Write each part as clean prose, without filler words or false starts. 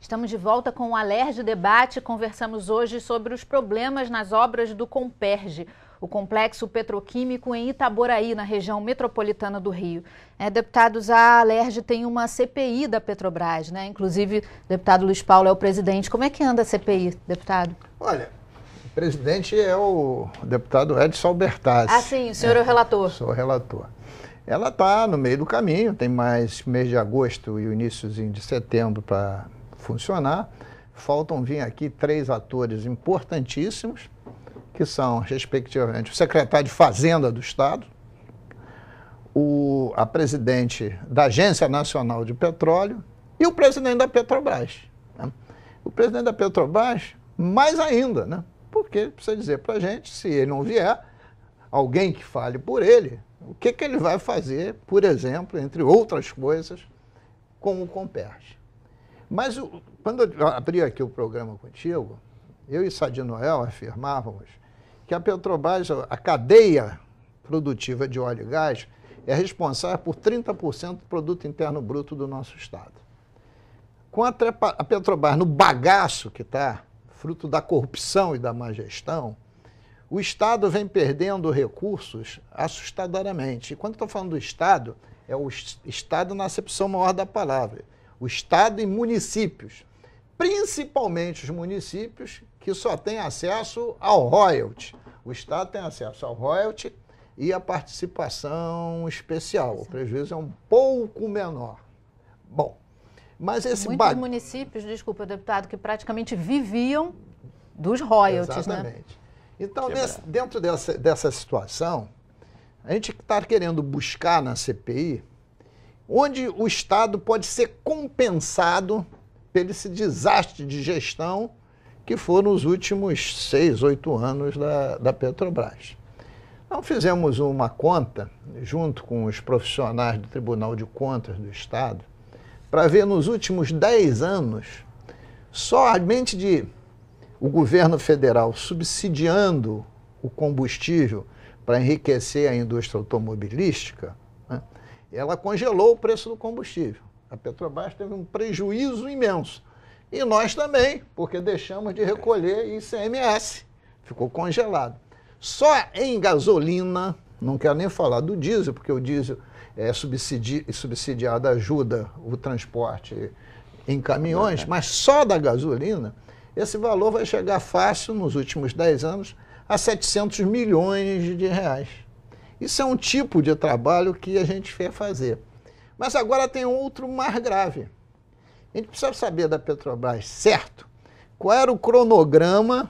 Estamos de volta com o Alerj Debate. Conversamos hoje sobre os problemas nas obras do Comperj, o complexo petroquímico em Itaboraí, na região metropolitana do Rio. Deputados, a Alerj tem uma CPI da Petrobras, né? Inclusive, o deputado Luiz Paulo é o presidente. Como é que anda a CPI, deputado? Olha, o presidente é o deputado Edson Albertazzi. Ah, sim, o senhor é o relator. Sou o relator. Ela está no meio do caminho, tem mais mês de agosto e o iníciozinho de setembro para funcionar. Faltam vir aqui 3 atores importantíssimos, que são, respectivamente, o secretário de Fazenda do Estado, a presidente da Agência Nacional de Petróleo e o presidente da Petrobras, né? O presidente da Petrobras, mais ainda, né? Porque precisa dizer para a gente, se ele não vier, alguém que fale por ele, o que ele vai fazer, por exemplo, entre outras coisas, com o Comperj. Mas quando eu abri aqui o programa contigo, eu e Sadi Noel afirmávamos que a Petrobras, a cadeia produtiva de óleo e gás, é responsável por 30% do produto interno bruto do nosso Estado. Com a Petrobras no bagaço que está, fruto da corrupção e da má gestão, o Estado vem perdendo recursos assustadoramente. E quando estou falando do Estado, é o Estado na acepção maior da palavra. O Estado e municípios, principalmente os municípios que só têm acesso ao royalty. O Estado tem acesso ao royalty e a participação especial. O prejuízo é um pouco menor. Bom, mas esse muitos municípios, desculpa, deputado, que praticamente viviam dos royalties, exatamente, né? Então, Quebrado. dentro dessa situação, a gente está querendo buscar na CPI onde o Estado pode ser compensado por esse desastre de gestão que foram os últimos 6, 8 anos da Petrobras. Então, fizemos uma conta, junto com os profissionais do Tribunal de Contas do Estado, para ver nos últimos 10 anos, somente o governo federal subsidiando o combustível para enriquecer a indústria automobilística, né, ela congelou o preço do combustível. A Petrobras teve um prejuízo imenso. E nós também, porque deixamos de recolher ICMS. Ficou congelado. Só em gasolina, não quero nem falar do diesel, porque o diesel é subsidiado, ajuda o transporte em caminhões, mas só da gasolina, esse valor vai chegar fácil, nos últimos 10 anos, a 700 milhões de reais. Isso é um tipo de trabalho que a gente quer fazer. Mas agora tem outro mais grave. A gente precisa saber da Petrobras, certo, qual era o cronograma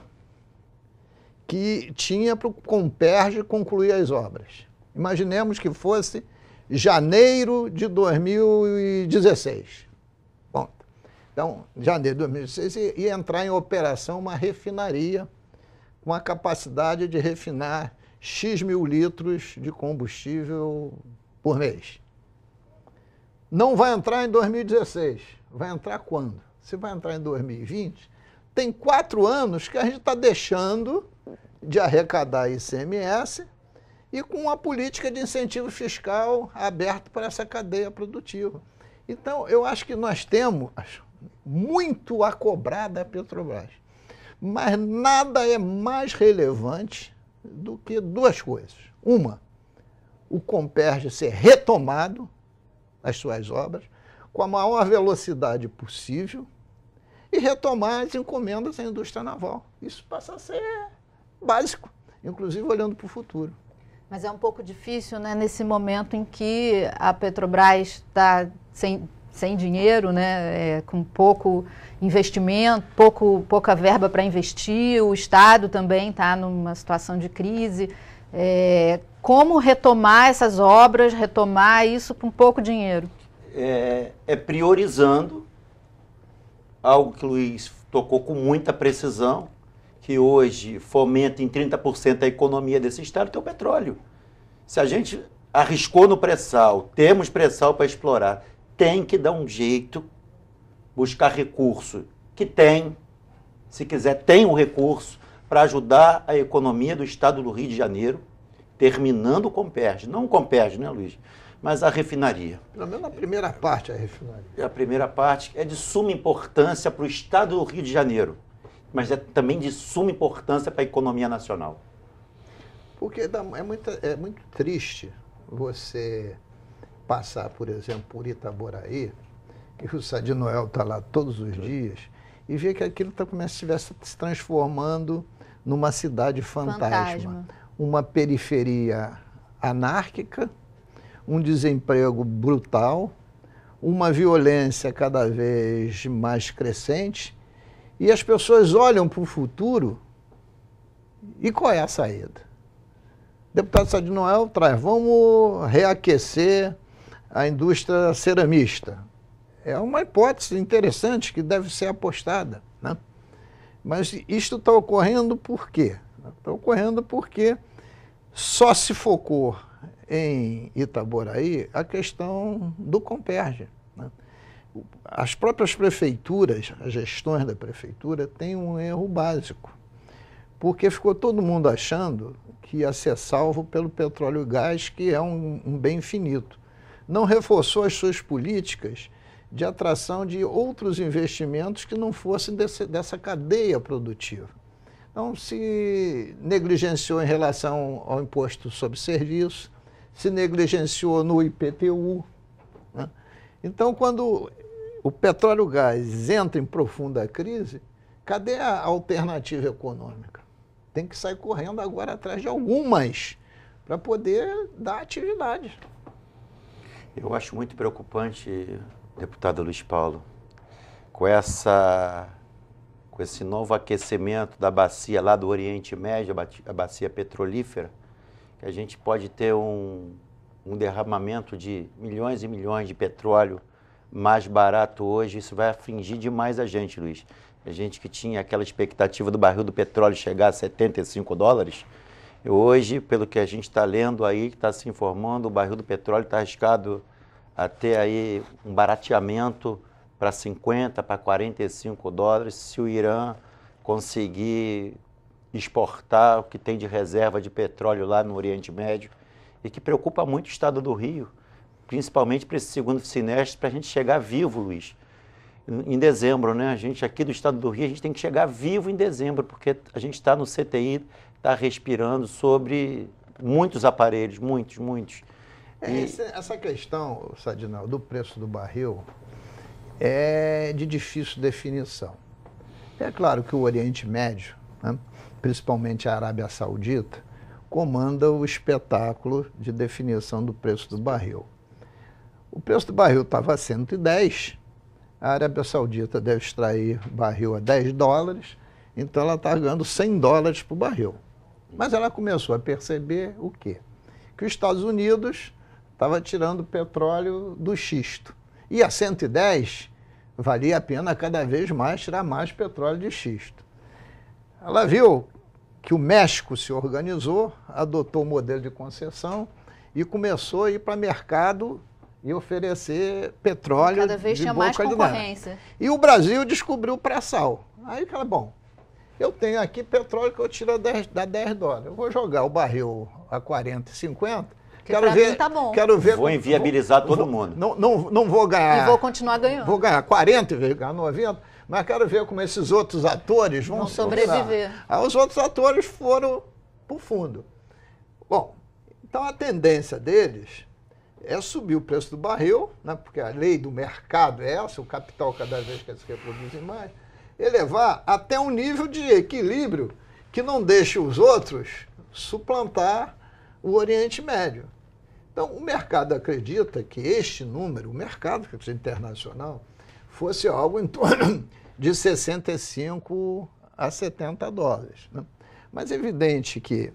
que tinha para o Comperj concluir as obras. Imaginemos que fosse janeiro de 2016. Bom, então, janeiro de 2016 ia entrar em operação uma refinaria com a capacidade de refinar X mil litros de combustível por mês. Não vai entrar em 2016. Vai entrar quando? Se vai entrar em 2020, tem 4 anos que a gente está deixando de arrecadar ICMS e com uma política de incentivo fiscal aberta para essa cadeia produtiva. Então, eu acho que nós temos muito a cobrar da Petrobras. Mas nada é mais relevante do que 2 coisas. Uma, o Comperj ser retomado, as suas obras, com a maior velocidade possível e retomar as encomendas à indústria naval. Isso passa a ser básico, inclusive olhando para o futuro. Mas é um pouco difícil, né, nesse momento em que a Petrobras está sem dinheiro, né, com pouco investimento, pouca verba para investir, o Estado também está numa situação de crise. Como retomar essas obras, retomar isso com pouco dinheiro? É priorizando algo que o Luiz tocou com muita precisão, que hoje fomenta em 30% a economia desse estado, que é o petróleo. Se a gente arriscou no pré-sal, temos pré-sal para explorar, tem que dar um jeito, buscar recurso que tem, se quiser, tem um recurso para ajudar a economia do estado do Rio de Janeiro, terminando o Comperj. Não o Comperj, né, Luiz? Mas a refinaria. Pelo menos a primeira parte, a refinaria. A primeira parte é de suma importância para o estado do Rio de Janeiro, mas é também de suma importância para a economia nacional. Porque é muito triste você passar, por exemplo, por Itaboraí, que o Sá de Noel está lá todos os dias, e ver que aquilo está como se estivesse se transformando numa cidade fantasma. Uma periferia anárquica, um desemprego brutal, uma violência cada vez mais crescente, e as pessoas olham para o futuro, e qual é a saída? O deputado Sá de Noel traz, vamos reaquecer a indústria ceramista. É uma hipótese interessante que deve ser apostada, né? Mas isto está ocorrendo por quê? Está ocorrendo porque só se focou em Itaboraí a questão do Comperj, né? As próprias prefeituras, as gestões da prefeitura, têm um erro básico, porque ficou todo mundo achando que ia ser salvo pelo petróleo e gás, que é um bem finito. Não reforçou as suas políticas de atração de outros investimentos que não fossem dessa cadeia produtiva. Então, se negligenciou em relação ao imposto sobre serviço, se negligenciou no IPTU, né? Então, quando o petróleo e o gás entra em profunda crise, cadê a alternativa econômica? Tem que sair correndo agora atrás de algumas para poder dar atividade. Eu acho muito preocupante, deputado Luiz Paulo, com esse novo aquecimento da bacia lá do Oriente Médio, a bacia petrolífera, que a gente pode ter um derramamento de milhões e milhões de petróleo mais barato hoje. Isso vai afligir demais a gente, Luiz. A gente que tinha aquela expectativa do barril do petróleo chegar a $75, hoje, pelo que a gente está lendo aí, que está se informando, o barril do petróleo está arriscado a ter aí um barateamento para $50, para $45, se o Irã conseguir exportar o que tem de reserva de petróleo lá no Oriente Médio, e que preocupa muito o estado do Rio, principalmente para esse segundo semestre, para a gente chegar vivo, Luiz. Em dezembro, né? A gente aqui do estado do Rio, a gente tem que chegar vivo em dezembro, porque a gente está no CTI, está respirando sobre muitos aparelhos, muitos. Essa questão, Sadinal, do preço do barril é de difícil definição. É claro que o Oriente Médio, né, principalmente a Arábia Saudita, comanda o espetáculo de definição do preço do barril. O preço do barril estava a 110, a Arábia Saudita deve extrair barril a $10, então ela está ganhando $100 por barril. Mas ela começou a perceber o quê? Que os Estados Unidos estava tirando petróleo do xisto. E a 110 valia a pena cada vez mais tirar mais petróleo de xisto. Ela viu que o México se organizou, adotou o modelo de concessão e começou a ir para o mercado e oferecer petróleo cada vez tinha mais concorrência. E o Brasil descobriu o pré-sal. Aí, cara, bom, eu tenho aqui petróleo que eu tiro a $10. Eu vou jogar o barril a 40, 50. Quero ver, tá bom. Quero ver. Vou inviabilizar todo mundo. Não vou ganhar. E vou continuar ganhando. Vou ganhar 40 em vez de ganhar 90, mas quero ver como esses outros atores vão sobreviver. Aí os outros atores foram para o fundo. Bom, então a tendência deles é subir o preço do barril, né, porque a lei do mercado é essa, o capital cada vez quer se reproduzir mais, elevar até um nível de equilíbrio que não deixe os outros suplantar o Oriente Médio. Então, o mercado acredita que este número, o mercado internacional, fosse algo em torno de 65 a $70. Né? Mas é evidente que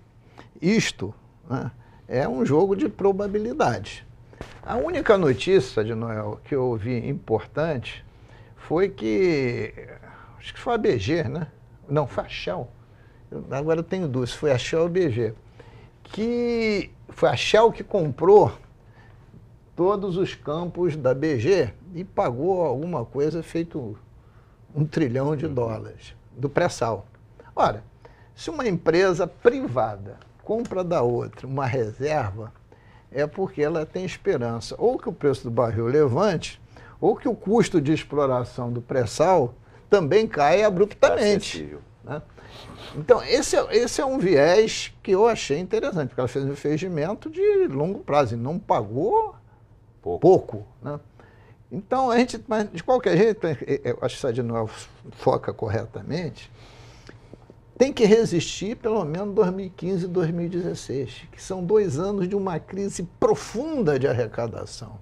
isto, né, é um jogo de probabilidade. A única notícia, de Noel, que eu ouvi importante foi que, acho que foi a BG, né? Não, foi a Shell. Agora eu tenho dúvida se foi a Shell ou a BG. Que foi a Shell que comprou todos os campos da BG e pagou alguma coisa feito $1 trilhão do pré-sal. Ora, se uma empresa privada compra da outra uma reserva é porque ela tem esperança. Ou que o preço do barril levante, ou que o custo de exploração do pré-sal também cai abruptamente. Né? Então, esse é um viés que eu achei interessante, porque ela fez um investimento de longo prazo e não pagou pouco. Né? Então, mas de qualquer jeito, eu acho que o Sadinoel foca corretamente, tem que resistir pelo menos 2015 e 2016, que são 2 anos de uma crise profunda de arrecadação.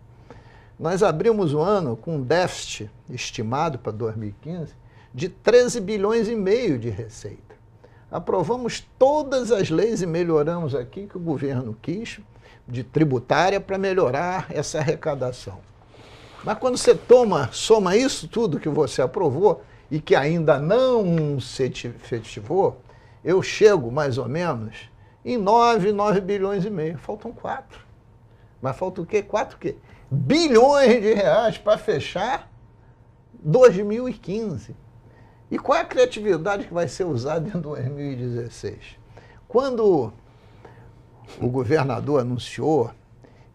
Nós abrimos o ano com um déficit estimado para 2015 de 13 bilhões e meio de receita. Aprovamos todas as leis e melhoramos aqui que o governo quis de tributária para melhorar essa arrecadação. Mas quando você soma isso tudo que você aprovou e que ainda não se efetivou, eu chego mais ou menos em 9 bilhões e meio. Faltam 4. Mas falta o quê? 4 o quê? Bilhões de reais para fechar 2015. E qual é a criatividade que vai ser usada em 2016? Quando o governador anunciou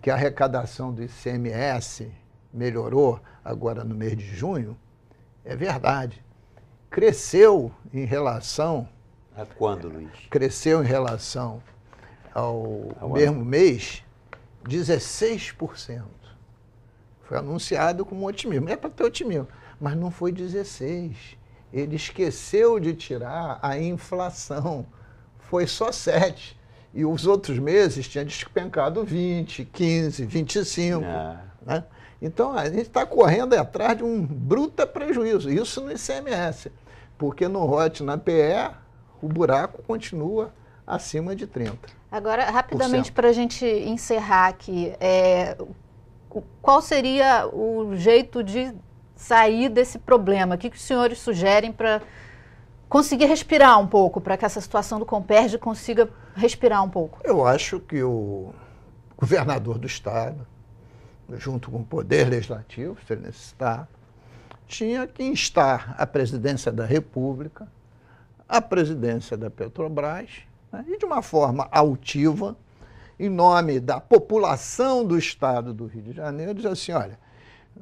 que a arrecadação do ICMS melhorou agora no mês de junho, é verdade. Cresceu em relação... A quando, Luiz? Cresceu em relação ao mesmo mês 16%. Foi anunciado como otimismo. É para ter otimismo, mas não foi 16%. Ele esqueceu de tirar a inflação. Foi só 7%. E os outros meses tinha despencado 20%, 15%, 25%. Né? Então, a gente está correndo atrás de um bruto prejuízo. Isso no ICMS. Porque no ROT, na PE, o buraco continua acima de 30%. Agora, rapidamente, para a gente encerrar aqui, qual seria o jeito de sair desse problema? O que os senhores sugerem para conseguir respirar um pouco, para que essa situação do Comperj consiga respirar um pouco? Eu acho que o governador do Estado, junto com o Poder Legislativo, se ele necessitar, tinha que instar a presidência da República, a presidência da Petrobras, né, e de uma forma altiva, em nome da população do Estado do Rio de Janeiro, dizer assim, olha,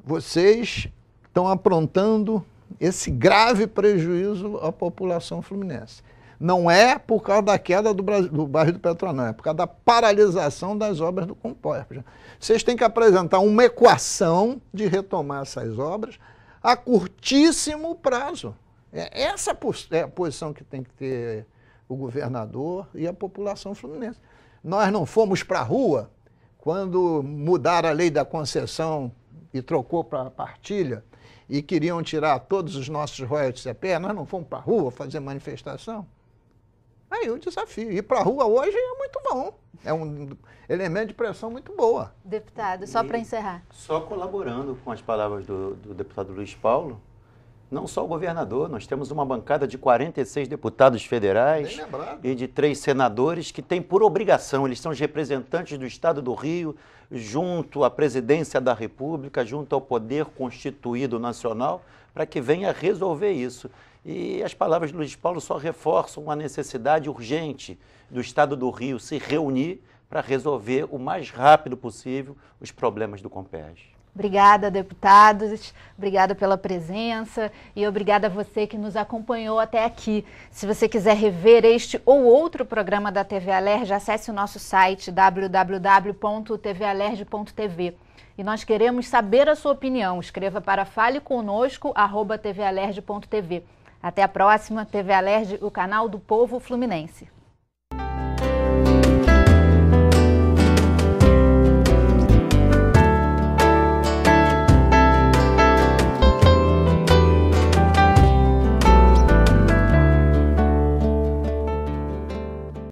vocês estão aprontando esse grave prejuízo à população fluminense. Não é por causa da queda do barril do petróleo, não, é por causa da paralisação das obras do Comperj. Vocês têm que apresentar uma equação de retomar essas obras a curtíssimo prazo. Essa é a posição que tem que ter o governador e a população fluminense. Nós não fomos para a rua quando mudaram a lei da concessão e trocou para a partilha e queriam tirar todos os nossos royalties a pé, nós não fomos para a rua fazer manifestação? Aí o desafio. Ir para a rua hoje é muito bom. É um elemento de pressão muito boa. Deputado, só para encerrar. Só colaborando com as palavras do deputado Luiz Paulo, não só o governador, nós temos uma bancada de 46 deputados federais e de 3 senadores que têm por obrigação, eles são os representantes do Estado do Rio, junto à presidência da República, junto ao poder constituído nacional, para que venha resolver isso. E as palavras do Luiz Paulo só reforçam a necessidade urgente do Estado do Rio se reunir para resolver o mais rápido possível os problemas do Comperj. Obrigada, deputados, obrigada pela presença e obrigada a você que nos acompanhou até aqui. Se você quiser rever este ou outro programa da TV Alerj, acesse o nosso site www.tvalerj.tv. E nós queremos saber a sua opinião. Escreva para faleconosco@tvalerj.tv. Até a próxima, TV Alerj, o canal do povo fluminense.